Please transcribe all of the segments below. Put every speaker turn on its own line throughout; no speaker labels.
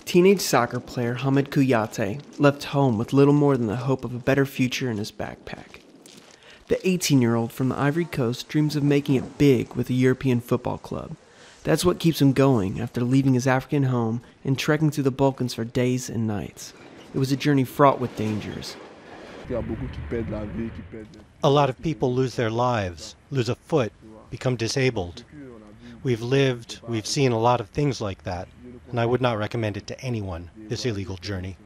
Teenage soccer player Hamid Kouyaté left home with little more than the hope of a better future in his backpack. The 18-year-old from the Ivory Coast dreams of making it big with a European football club. That's what keeps him going after leaving his African home and trekking through the Balkans for days and nights. It was a journey fraught with dangers.
A lot of people lose their lives, lose a foot, become disabled. We've seen a lot of things like that, and I would not recommend it to anyone, this illegal journey.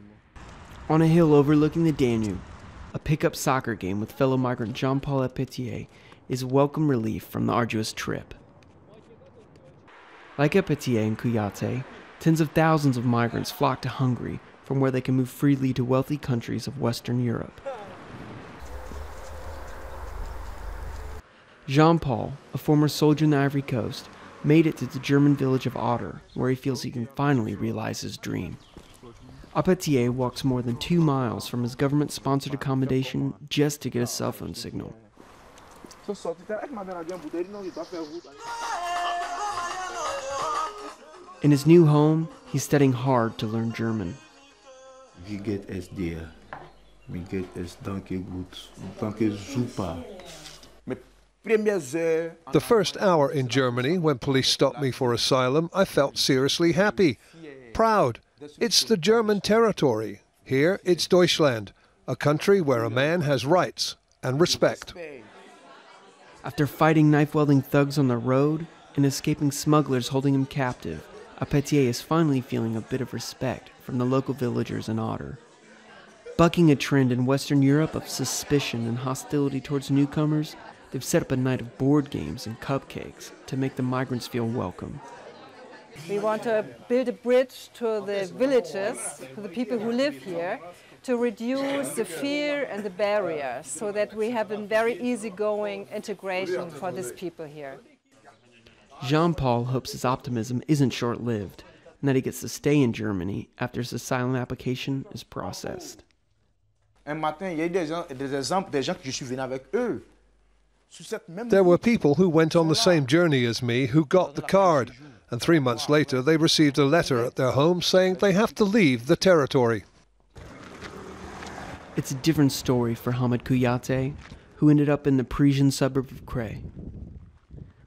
On a hill overlooking the Danube, a pickup soccer game with fellow migrant Jean-Paul APETEY is welcome relief from the arduous trip. Like APETEY and Kouyaté, tens of thousands of migrants flock to Hungary, from where they can move freely to wealthy countries of Western Europe. Jean-Paul, a former soldier in the Ivory Coast, made it to the German village of OTTER, where he feels he can finally realize his dream. APETEY walks more than 2 miles from his government-sponsored accommodation just to get a cell phone signal. In his new home, he's studying hard to learn German.
Wie geht es dir? Mir geht es danke gut. Danke super.
The first hour in Germany, when police stopped me for asylum, I felt seriously happy, proud. It's the German territory. Here, it's Deutschland, a country where a man has rights and respect.
After fighting knife-wielding thugs on the road and escaping smugglers holding him captive, APETEY is finally feeling a bit of respect from the local villagers in OTTER. Bucking a trend in Western Europe of suspicion and hostility towards newcomers, they've set up a night of board games and cupcakes to make the migrants feel welcome.
We want to build a bridge to the villages, to the people who live here, to reduce the fear and the barriers so that we have a very easygoing integration for these people here.
Jean-Paul hopes his optimism isn't short-lived and that he gets to stay in Germany after his asylum application is processed.
There were people who went on the same journey as me who got the card, and 3 months later they received a letter at their home saying they have to leave the territory.
It's a different story for Hamid Kouyaté, who ended up in the Parisian suburb of CREIL.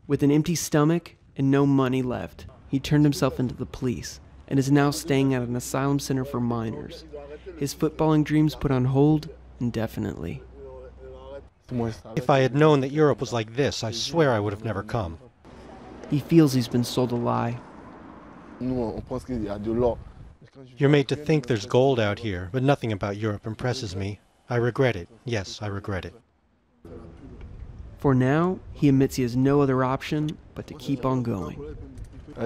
With an empty stomach and no money left, he turned himself into the police and is now staying at an asylum center for minors. His footballing dreams put on hold indefinitely.
If I had known that Europe was like this, I swear I would have never come.
He feels he's been sold a lie.
You're made to think there's gold out here, but nothing about Europe impresses me. I regret it. Yes, I regret it.
For now, he admits he has no other option but to keep on going.
You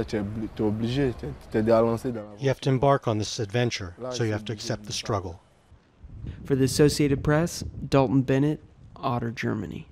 have to embark on this adventure, so you have to accept the struggle.
For the Associated Press, Dalton Bennett, OTTER, Germany.